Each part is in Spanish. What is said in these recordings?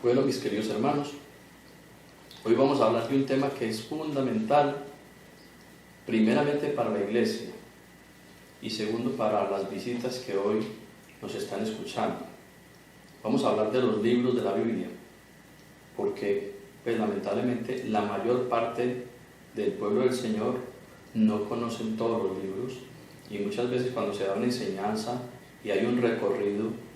Bueno, mis queridos hermanos, hoy vamos a hablar de un tema que es fundamental, primeramente para la iglesia y segundo para las visitas que hoy nos están escuchando. Vamos a hablar de los libros de la Biblia, porque pues, lamentablemente la mayor parte del pueblo del Señor no conocen todos los libros, y muchas veces cuando se da una enseñanza y hay un recorrido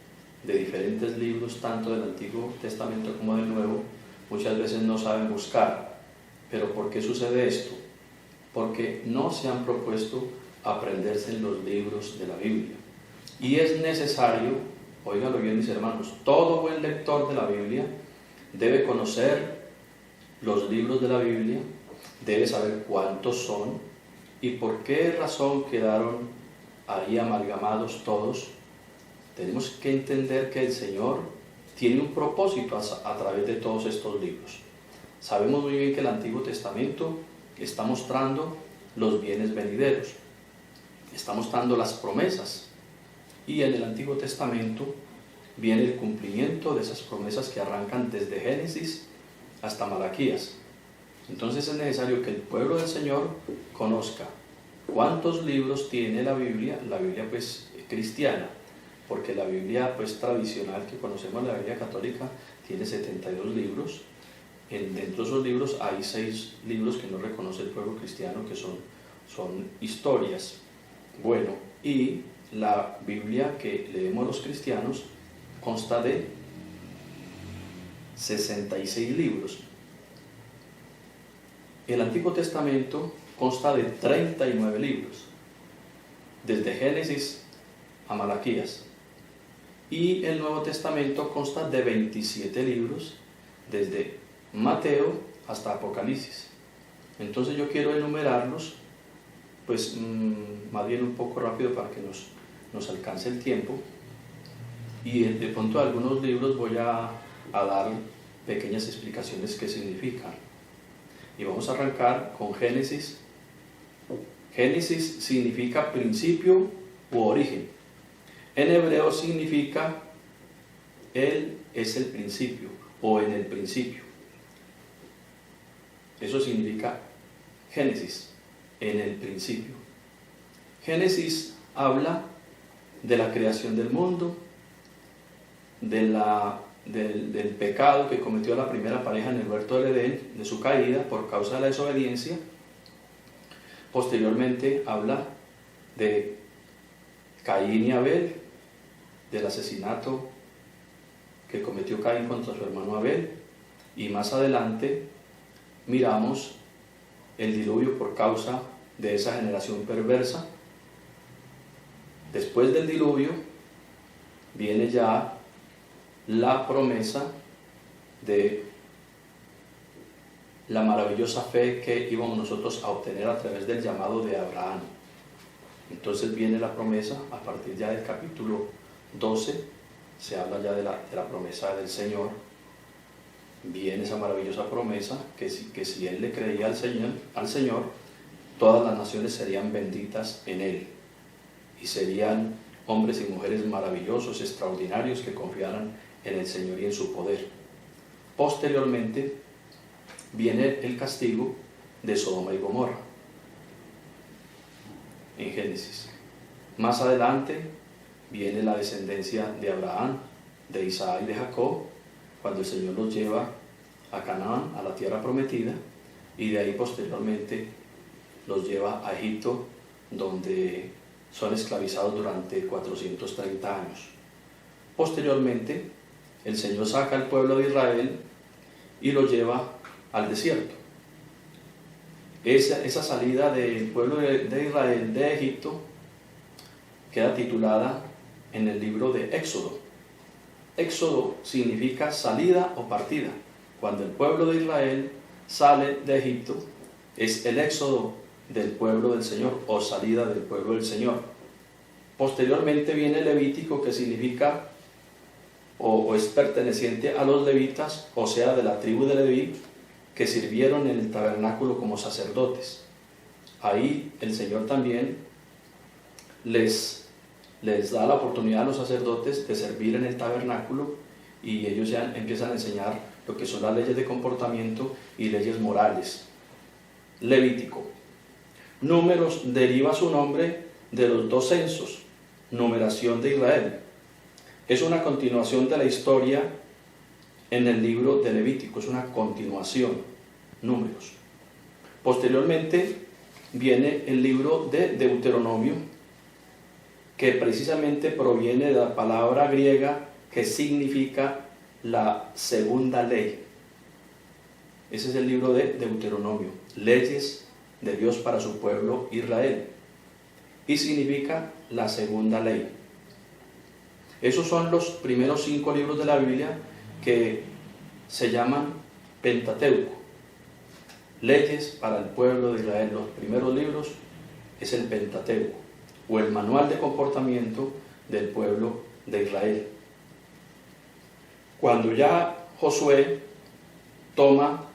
de diferentes libros, tanto del Antiguo Testamento como del Nuevo, muchas veces no saben buscar. ¿Pero por qué sucede esto? Porque no se han propuesto aprenderse los libros de la Biblia. Y es necesario, óiganlo bien mis hermanos, todo buen lector de la Biblia debe conocer los libros de la Biblia, debe saber cuántos son y por qué razón quedaron ahí amalgamados todos. Tenemos que entender que el Señor tiene un propósito a través de todos estos libros. Sabemos muy bien que el Antiguo Testamento está mostrando los bienes venideros, está mostrando las promesas, y en el Antiguo Testamento viene el cumplimiento de esas promesas que arrancan desde Génesis hasta Malaquías. Entonces es necesario que el pueblo del Señor conozca cuántos libros tiene la Biblia pues cristiana, porque la Biblia pues tradicional que conocemos, la Biblia católica, tiene 72 libros. Dentro de esos libros hay 6 libros que no reconoce el pueblo cristiano, que son historias. Bueno, y la Biblia que leemos los cristianos consta de 66 libros. El Antiguo Testamento consta de 39 libros, desde Génesis a Malaquías. Y el Nuevo Testamento consta de 27 libros, desde Mateo hasta Apocalipsis. Entonces yo quiero enumerarlos, pues más bien un poco rápido para que nos alcance el tiempo. Y de pronto de algunos libros voy a dar pequeñas explicaciones qué significan. Y vamos a arrancar con Génesis. Génesis significa principio u origen. En hebreo significa Él es el principio o en el principio. Eso significa Génesis, en el principio. Génesis habla de la creación del mundo, del pecado que cometió la primera pareja en el huerto del Edén, de su caída por causa de la desobediencia. Posteriormente habla de Caín y Abel, del asesinato que cometió Caín contra su hermano Abel, y más adelante miramos el diluvio por causa de esa generación perversa. Después del diluvio viene ya la promesa de la maravillosa fe que íbamos nosotros a obtener a través del llamado de Abraham. Entonces viene la promesa, a partir ya del capítulo 12, se habla ya de la promesa del Señor. Viene esa maravillosa promesa que si él le creía al Señor, todas las naciones serían benditas en él, y serían hombres y mujeres maravillosos, extraordinarios, que confiaran en el Señor y en su poder. Posteriormente viene el castigo de Sodoma y Gomorra en Génesis. Más adelante viene la descendencia de Abraham, de Isaac y de Jacob, cuando el Señor los lleva a Canaán, a la tierra prometida, y de ahí posteriormente los lleva a Egipto, donde son esclavizados durante 430 años. Posteriormente, el Señor saca al pueblo de Israel y lo lleva al desierto. Esa salida del pueblo de Israel de Egipto queda titulada en el libro de Éxodo. Éxodo significa salida o partida. Cuando el pueblo de Israel sale de Egipto, es el éxodo del pueblo del Señor o salida del pueblo del Señor. Posteriormente viene Levítico, que significa o es perteneciente a los levitas, o sea, de la tribu de Leví, que sirvieron en el tabernáculo como sacerdotes. Ahí el Señor también les da la oportunidad a los sacerdotes de servir en el tabernáculo y ellos ya empiezan a enseñar lo que son las leyes de comportamiento y leyes morales. Levítico. Números deriva su nombre de los dos censos, numeración de Israel. Es una continuación de la historia en el libro de Levítico, es una continuación, números. Posteriormente viene el libro de Deuteronomio, que precisamente proviene de la palabra griega que significa la segunda ley. Ese es el libro de Deuteronomio, leyes de Dios para su pueblo Israel, y significa la segunda ley. Esos son los primeros 5 libros de la Biblia que se llaman Pentateuco, leyes para el pueblo de Israel. Los primeros libros es el Pentateuco, o el manual de comportamiento del pueblo de Israel. Cuando ya Josué toma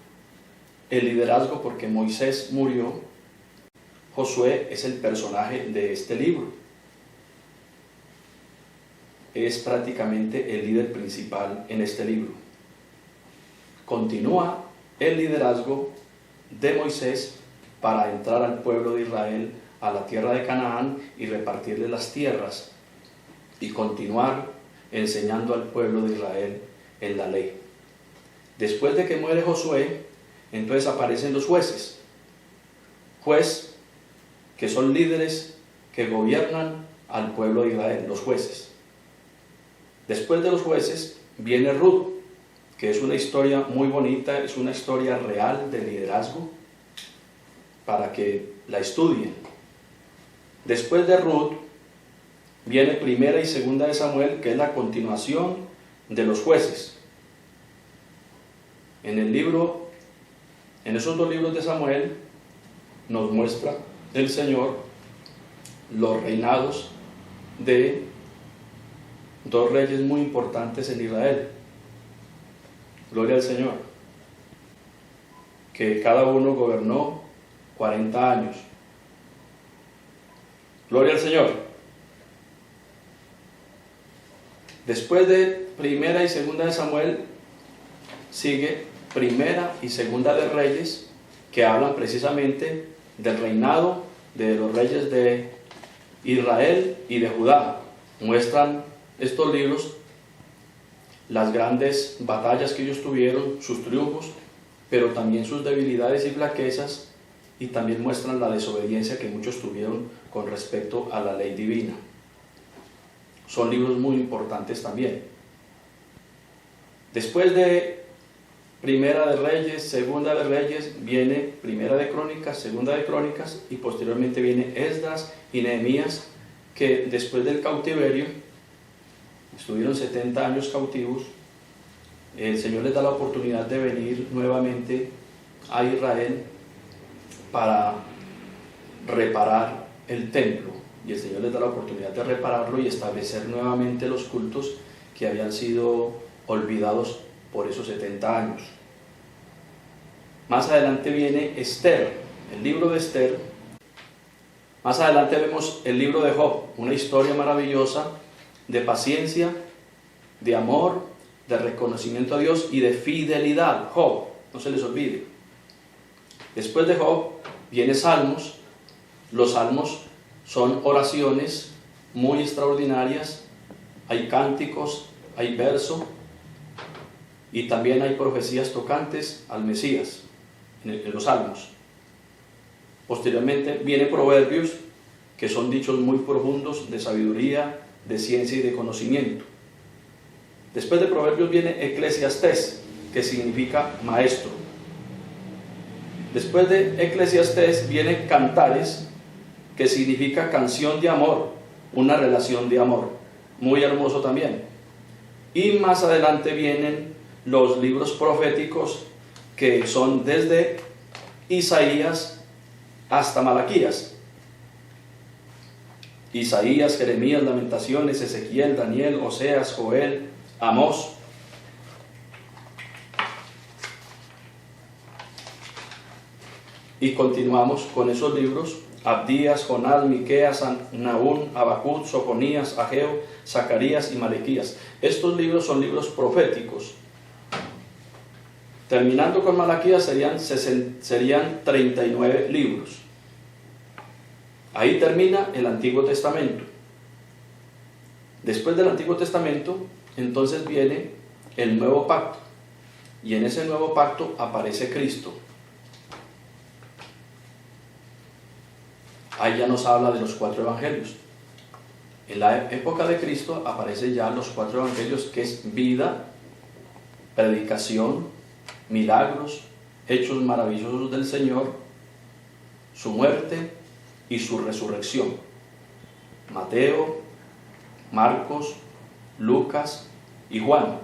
el liderazgo porque Moisés murió, Josué es el personaje de este libro. Es prácticamente el líder principal en este libro. Continúa el liderazgo de Moisés para entrar al pueblo de Israel a la tierra de Canaán y repartirle las tierras y continuar enseñando al pueblo de Israel en la ley. Después de que muere Josué, entonces aparecen los jueces, que son líderes que gobiernan al pueblo de Israel, los jueces. Después de los jueces viene Ruth, que es una historia muy bonita, es una historia real de liderazgo, para que la estudien. Después de Ruth viene Primera y Segunda de Samuel, que es la continuación de los jueces. En esos 2 libros de Samuel nos muestra el Señor los reinados de 2 reyes muy importantes en Israel. Gloria al Señor. Que cada uno gobernó 40 años. Gloria al Señor. Después de Primera y Segunda de Samuel sigue Primera y Segunda de Reyes, que hablan precisamente del reinado de los reyes de Israel y de Judá. Muestran estos libros las grandes batallas que ellos tuvieron, sus triunfos, pero también sus debilidades y flaquezas, y también muestran la desobediencia que muchos tuvieron con respecto a la ley divina. Son libros muy importantes también. Después de Primera de Reyes, Segunda de Reyes, viene Primera de Crónicas, Segunda de Crónicas, y posteriormente viene Esdras y Nehemías, que después del cautiverio, estuvieron 70 años cautivos, el Señor les da la oportunidad de venir nuevamente a Israel para reparar el templo, y el Señor les da la oportunidad de repararlo y establecer nuevamente los cultos que habían sido olvidados por esos 70 años. Más adelante viene Esther, el libro de Esther. Más adelante vemos el libro de Job, una historia maravillosa de paciencia, de amor, de reconocimiento a Dios y de fidelidad. Job, no se les olvide. Después de Job viene Salmos. Los salmos son oraciones muy extraordinarias, hay cánticos, hay verso, y también hay profecías tocantes al Mesías en los salmos. Posteriormente viene Proverbios, que son dichos muy profundos de sabiduría, de ciencia y de conocimiento. Después de Proverbios viene Eclesiastés, que significa maestro. Después de Eclesiastés viene Cantares, que significa canción de amor, una relación de amor, muy hermoso también. Y más adelante vienen los libros proféticos, que son desde Isaías hasta Malaquías. Isaías, Jeremías, Lamentaciones, Ezequiel, Daniel, Oseas, Joel, Amós. Y continuamos con esos libros: Abdías, Jonás, Miqueas, Nahum, Habacuc, Sofonías, Ageo, Zacarías y Malaquías. Estos libros son libros proféticos. Terminando con Malaquías serían 39 libros. Ahí termina el Antiguo Testamento. Después del Antiguo Testamento, entonces viene el Nuevo Pacto. Y en ese Nuevo Pacto aparece Cristo. Ahí ya nos habla de los 4 evangelios. En la época de Cristo aparecen ya los 4 evangelios, que es vida, predicación, milagros, hechos maravillosos del Señor, su muerte y su resurrección. Mateo, Marcos, Lucas y Juan.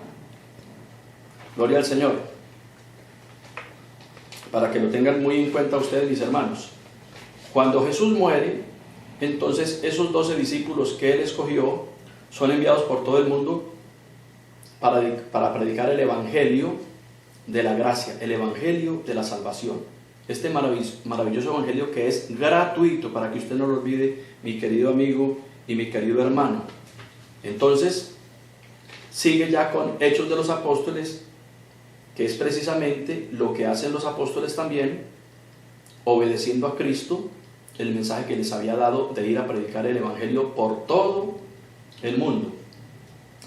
Gloria al Señor. Para que lo tengan muy en cuenta ustedes, mis hermanos. Cuando Jesús muere, entonces esos 12 discípulos que Él escogió son enviados por todo el mundo para predicar el Evangelio de la gracia, el Evangelio de la salvación. Este maravilloso Evangelio que es gratuito, para que usted no lo olvide, mi querido amigo y mi querido hermano. Entonces, sigue ya con Hechos de los Apóstoles, que es precisamente lo que hacen los apóstoles también, obedeciendo a Cristo, el mensaje que les había dado de ir a predicar el Evangelio por todo el mundo.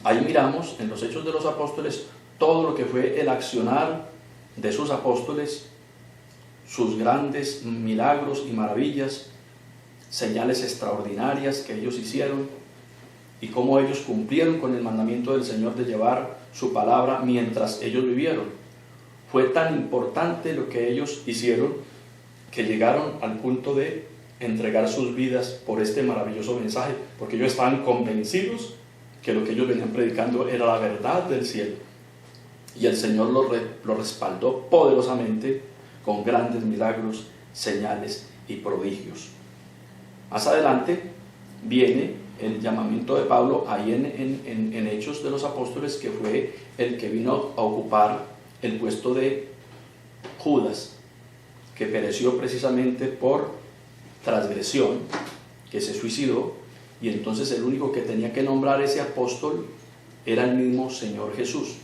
Ahí miramos en los Hechos de los Apóstoles todo lo que fue el accionar de sus apóstoles, sus grandes milagros y maravillas, señales extraordinarias que ellos hicieron, y cómo ellos cumplieron con el mandamiento del Señor de llevar su palabra mientras ellos vivieron. Fue tan importante lo que ellos hicieron que llegaron al punto de entregar sus vidas por este maravilloso mensaje, porque ellos estaban convencidos que lo que ellos venían predicando era la verdad del cielo. Y el Señor lo respaldó poderosamente con grandes milagros, señales y prodigios. Más adelante viene el llamamiento de Pablo ahí en Hechos de los Apóstoles, que fue el que vino a ocupar el puesto de Judas, que pereció precisamente por transgresión, que se suicidó, y entonces el único que tenía que nombrar ese apóstol era el mismo Señor Jesús,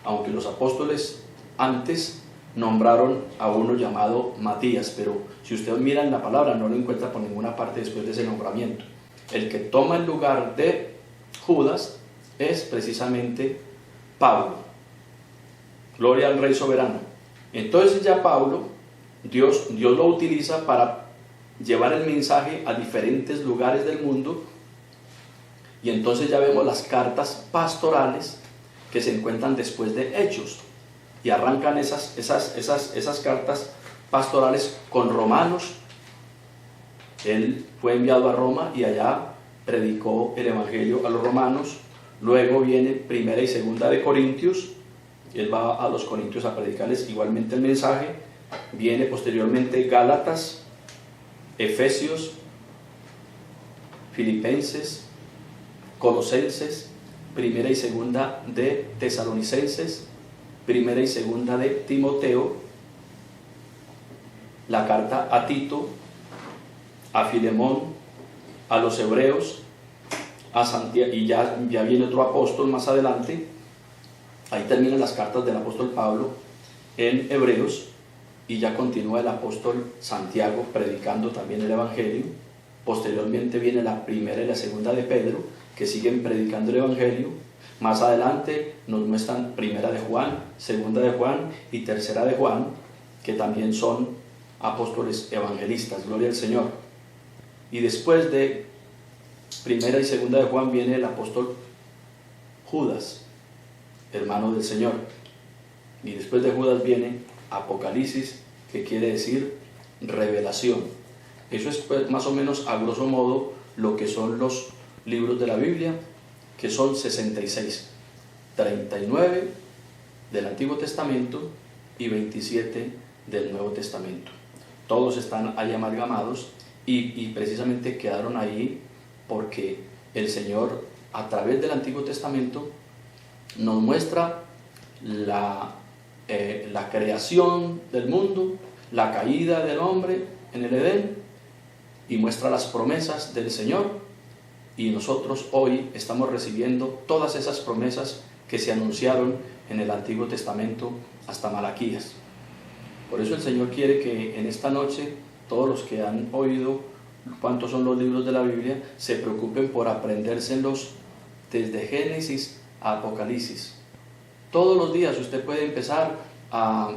aunque los apóstoles antes nombraron a uno llamado Matías, pero si usted mira en la palabra no lo encuentra por ninguna parte después de ese nombramiento. El que toma el lugar de Judas es precisamente Pablo. Gloria al Rey soberano. Entonces ya Pablo, Dios lo utiliza para llevar el mensaje a diferentes lugares del mundo, y entonces ya vemos las cartas pastorales que se encuentran después de Hechos, y arrancan esas cartas pastorales con Romanos. Él fue enviado a Roma y allá predicó el Evangelio a los romanos. Luego viene Primera y Segunda de Corintios, él va a los corintios a predicarles igualmente el mensaje. Viene posteriormente Gálatas, Efesios, Filipenses, Colosenses, Primera y Segunda de Tesalonicenses, Primera y Segunda de Timoteo, la carta a Tito, a Filemón, a los hebreos, a Santiago, y ya viene otro apóstol más adelante. Ahí terminan las cartas del apóstol Pablo en Hebreos, y ya continúa el apóstol Santiago predicando también el Evangelio. Posteriormente viene la primera y la segunda de Pedro, que siguen predicando el Evangelio. Más adelante nos muestran primera de Juan, segunda de Juan y tercera de Juan, que también son apóstoles evangelistas. Gloria al Señor. Y después de primera y segunda de Juan viene el apóstol Judas, hermano del Señor. Y después de Judas viene Apocalipsis, que quiere decir revelación. Eso es pues, más o menos a grosso modo lo que son los libros de la Biblia, que son 66, 39 del Antiguo Testamento y 27 del Nuevo Testamento. Todos están ahí amalgamados y precisamente quedaron ahí porque el Señor, a través del Antiguo Testamento, nos muestra la creación del mundo, la caída del hombre en el Edén, y muestra las promesas del Señor, y nosotros hoy estamos recibiendo todas esas promesas que se anunciaron en el Antiguo Testamento hasta Malaquías. Por eso el Señor quiere que en esta noche todos los que han oído cuántos son los libros de la Biblia se preocupen por aprendérselos desde Génesis a Apocalipsis. Todos los días usted puede empezar a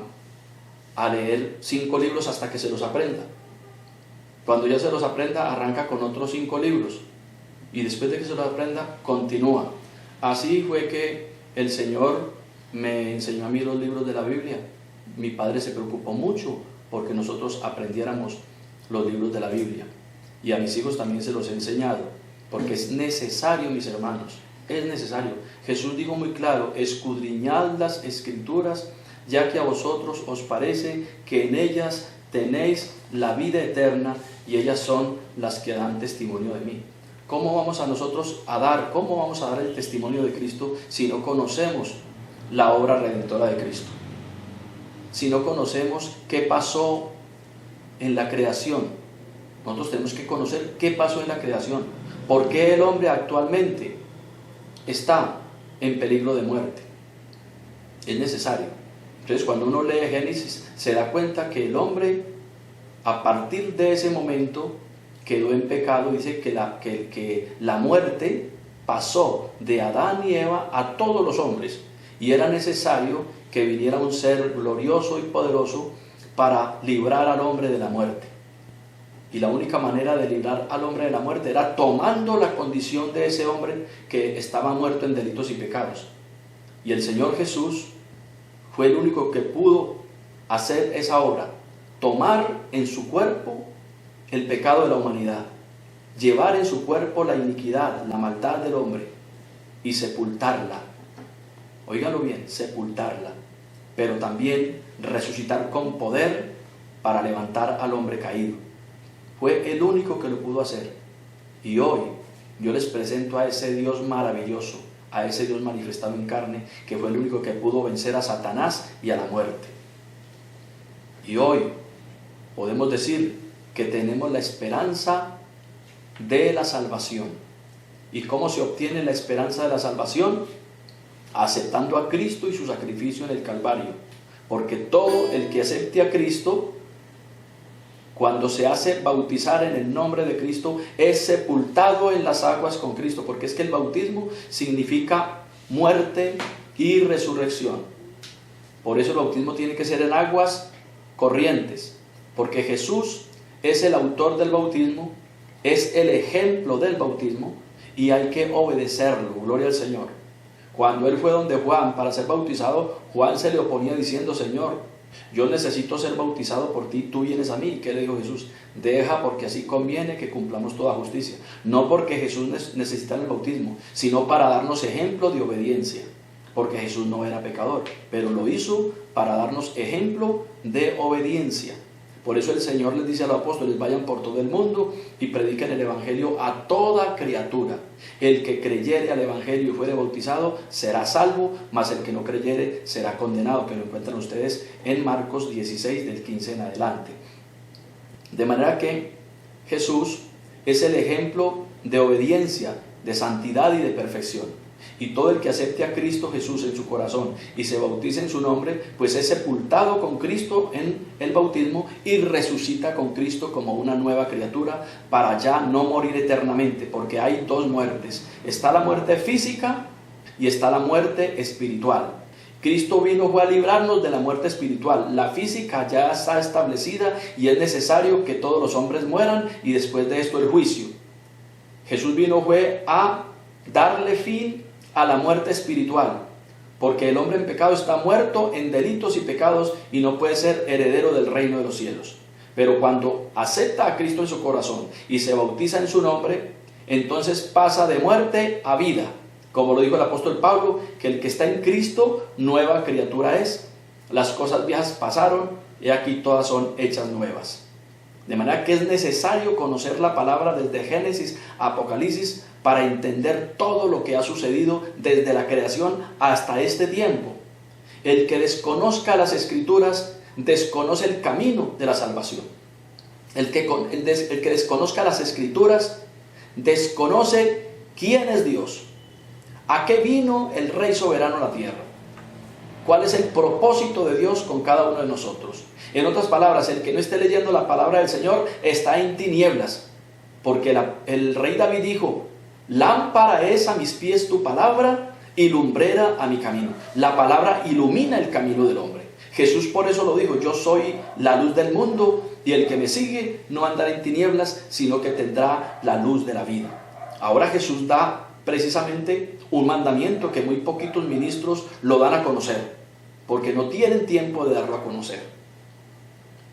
leer 5 libros hasta que se los aprenda. Cuando ya se los aprenda, arranca con otros 5 libros y después de que se los aprenda, continúa. Así fue que el Señor me enseñó a mí los libros de la Biblia. Mi padre se preocupó mucho porque nosotros aprendiéramos los libros de la Biblia, y a mis hijos también se los he enseñado, porque es necesario, mis hermanos, es necesario. Jesús dijo muy claro: escudriñad las Escrituras, ya que a vosotros os parece que en ellas tenéis la vida eterna, y ellas son las que dan testimonio de mí. ¿Cómo vamos a nosotros cómo vamos a dar el testimonio de Cristo si no conocemos la obra redentora de Cristo? Si no conocemos qué pasó en la creación. Nosotros tenemos que conocer qué pasó en la creación, por qué el hombre actualmente está en peligro de muerte. Es necesario. Entonces, cuando uno lee Génesis, se da cuenta que el hombre, a partir de ese momento, quedó en pecado. Dice que la muerte pasó de Adán y Eva a todos los hombres, y era necesario que viniera un ser glorioso y poderoso para librar al hombre de la muerte. Y la única manera de librar al hombre de la muerte era tomando la condición de ese hombre que estaba muerto en delitos y pecados. Y el Señor Jesús fue el único que pudo hacer esa obra: tomar en su cuerpo el pecado de la humanidad, llevar en su cuerpo la iniquidad, la maldad del hombre, y sepultarla. Óigalo bien, sepultarla, pero también resucitar con poder para levantar al hombre caído. Fue el único que lo pudo hacer. Y hoy yo les presento a ese Dios maravilloso, a ese Dios manifestado en carne, que fue el único que pudo vencer a Satanás y a la muerte. Y hoy podemos decir que tenemos la esperanza de la salvación. ¿Y cómo se obtiene la esperanza de la salvación? Aceptando a Cristo y su sacrificio en el Calvario. Porque todo el que acepte a Cristo, cuando se hace bautizar en el nombre de Cristo, es sepultado en las aguas con Cristo, porque es que el bautismo significa muerte y resurrección. Por eso el bautismo tiene que ser en aguas corrientes, porque Jesús es el autor del bautismo, es el ejemplo del bautismo, y hay que obedecerlo. Gloria al Señor. Cuando él fue donde Juan para ser bautizado, Juan se le oponía diciendo: Señor, yo necesito ser bautizado por ti, tú vienes a mí. ¿Qué le dijo Jesús? Deja, porque así conviene que cumplamos toda justicia. No porque Jesús necesitara el bautismo, sino para darnos ejemplo de obediencia, porque Jesús no era pecador, pero lo hizo para darnos ejemplo de obediencia. Por eso el Señor les dice a los apóstoles: vayan por todo el mundo y prediquen el Evangelio a toda criatura. El que creyere al Evangelio y fuere bautizado será salvo, mas el que no creyere será condenado, que lo encuentran ustedes en Marcos 16, del 15 en adelante. De manera que Jesús es el ejemplo de obediencia, de santidad y de perfección. Y todo el que acepte a Cristo Jesús en su corazón y se bautice en su nombre, pues es sepultado con Cristo en el bautismo y resucita con Cristo como una nueva criatura, para ya no morir eternamente, porque hay 2 muertes. Está la muerte física y está la muerte espiritual. Cristo fue a librarnos de la muerte espiritual. La física ya está establecida y es necesario que todos los hombres mueran, y después de esto el juicio. Jesús fue a darle fin a la muerte espiritual, porque el hombre en pecado está muerto en delitos y pecados y no puede ser heredero del reino de los cielos. Pero cuando acepta a Cristo en su corazón y se bautiza en su nombre, entonces pasa de muerte a vida, como lo dijo el apóstol Pablo, que el que está en Cristo nueva criatura es. Las cosas viejas pasaron y aquí todas son hechas nuevas. De manera que es necesario conocer la palabra desde Génesis a Apocalipsis para entender todo lo que ha sucedido desde la creación hasta este tiempo. El que desconozca las Escrituras desconoce el camino de la salvación. El que desconozca las Escrituras desconoce ¿Quién es Dios? ¿A qué vino el Rey soberano a la tierra? ¿Cuál es el propósito de Dios con cada uno de nosotros? En otras palabras, el que no esté leyendo la palabra del Señor está en tinieblas, porque el rey David dijo: lámpara es a mis pies tu palabra y lumbrera a mi camino. La palabra ilumina el camino del hombre. Jesús por eso lo dijo: yo soy la luz del mundo, y el que me sigue no andará en tinieblas, sino que tendrá la luz de la vida. Ahora Jesús da precisamente un mandamiento que muy poquitos ministros lo dan a conocer, porque no tienen tiempo de darlo a conocer.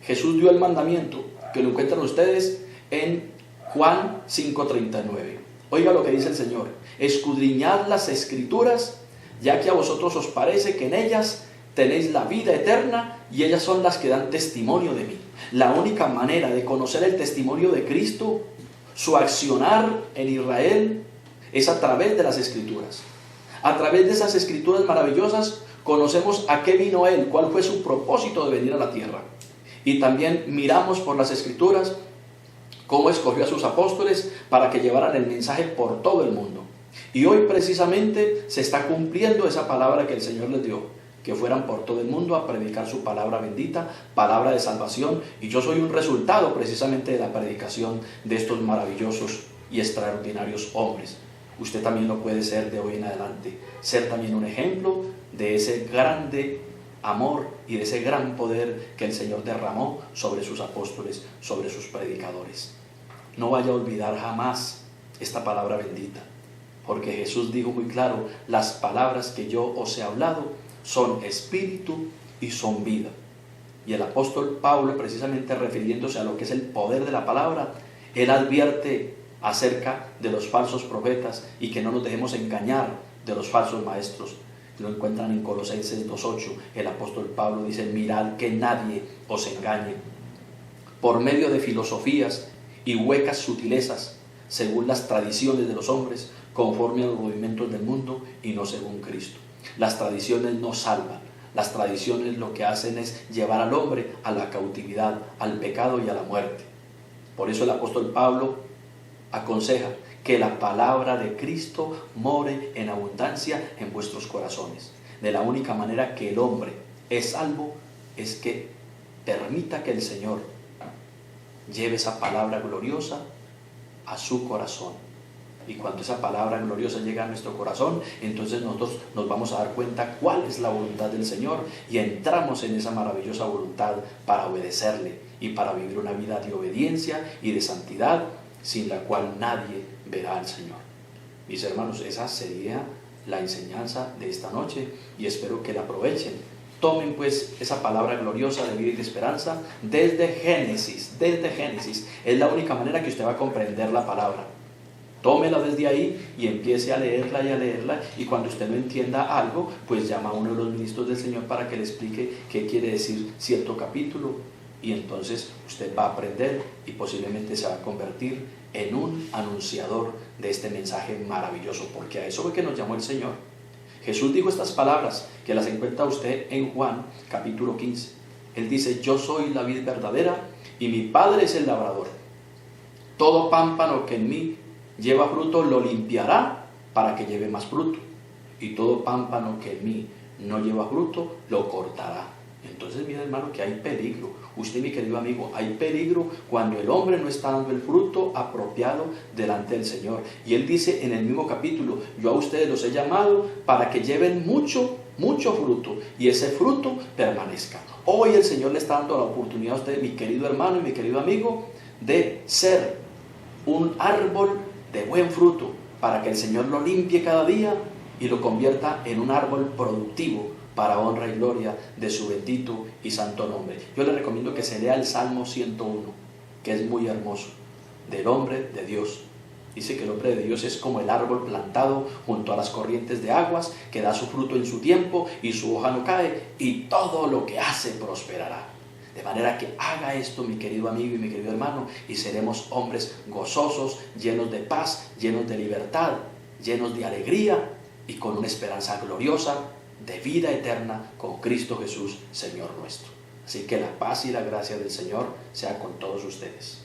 Jesús dio el mandamiento, que lo encuentran ustedes en Juan 5:39. Oiga lo que dice el Señor: escudriñad las Escrituras, ya que a vosotros os parece que en ellas tenéis la vida eterna, y ellas son las que dan testimonio de mí. La única manera de conocer el testimonio de Cristo, su accionar en Israel, es a través de las Escrituras. A través de esas Escrituras maravillosas conocemos a qué vino Él, cuál fue su propósito de venir a la tierra. Y también miramos por las Escrituras cómo escogió a sus apóstoles para que llevaran el mensaje por todo el mundo. Y hoy precisamente se está cumpliendo esa palabra que el Señor les dio, que fueran por todo el mundo a predicar su palabra bendita, palabra de salvación. Y yo soy un resultado precisamente de la predicación de estos maravillosos y extraordinarios hombres. Usted también lo puede ser de hoy en adelante, ser también un ejemplo de ese grande amor y de ese gran poder que el Señor derramó sobre sus apóstoles, sobre sus predicadores. No vaya a olvidar jamás esta palabra bendita, porque Jesús dijo muy claro: las palabras que yo os he hablado son espíritu y son vida. Y el apóstol Pablo, precisamente refiriéndose a lo que es el poder de la palabra, él advierte acerca de los falsos profetas y que no nos dejemos engañar de los falsos maestros. Lo encuentran en Colosenses 2:8. El apóstol Pablo dice: mirad que nadie os engañe por medio de filosofías y huecas sutilezas, según las tradiciones de los hombres, conforme a los movimientos del mundo y no según Cristo. Las tradiciones no salvan. Las tradiciones lo que hacen es llevar al hombre a la cautividad, al pecado y a la muerte. Por eso el apóstol Pablo aconseja que la palabra de Cristo more en abundancia en vuestros corazones. De la única manera que el hombre es salvo es que permita que el Señor lleve esa palabra gloriosa a su corazón. Y cuando esa palabra gloriosa llega a nuestro corazón, entonces nosotros nos vamos a dar cuenta cuál es la voluntad del Señor, y entramos en esa maravillosa voluntad para obedecerle y para vivir una vida de obediencia y de santidad, sin la cual nadie verá al Señor. Mis hermanos, esa sería la enseñanza de esta noche, y espero que la aprovechen. Tomen pues esa palabra gloriosa de vida y de esperanza desde Génesis. Es la única manera que usted va a comprender la palabra. Tómela desde ahí y empiece a leerla, y cuando usted no entienda algo, pues llama a uno de los ministros del Señor para que le explique qué quiere decir cierto capítulo, y entonces usted va a aprender y posiblemente se va a convertir en un anunciador de este mensaje maravilloso, porque a eso fue que nos llamó el Señor. Jesús dijo estas palabras que las encuentra usted en Juan capítulo 15. Él dice: yo soy la vid verdadera y mi Padre es el labrador. Todo pámpano que en mí lleva fruto lo limpiará para que lleve más fruto, y todo pámpano que en mí no lleva fruto lo cortará. Entonces, mira, hermano, que hay peligro. Usted, mi querido amigo, hay peligro cuando el hombre no está dando el fruto apropiado delante del Señor. Y él dice en el mismo capítulo: yo a ustedes los he llamado para que lleven mucho fruto, y ese fruto permanezca. Hoy el Señor le está dando la oportunidad a usted, mi querido hermano y mi querido amigo, de ser un árbol de buen fruto, para que el Señor lo limpie cada día y lo convierta en un árbol productivo para honra y gloria de su bendito y santo nombre. Yo le recomiendo que se lea el Salmo 101, que es muy hermoso, del hombre de Dios. Dice que el hombre de Dios es como el árbol plantado junto a las corrientes de aguas, que da su fruto en su tiempo y su hoja no cae, y todo lo que hace prosperará. De manera que haga esto, mi querido amigo y mi querido hermano, y seremos hombres gozosos, llenos de paz, llenos de libertad, llenos de alegría y con una esperanza gloriosa de vida eterna con Cristo Jesús, Señor nuestro. Así que la paz y la gracia del Señor sea con todos ustedes.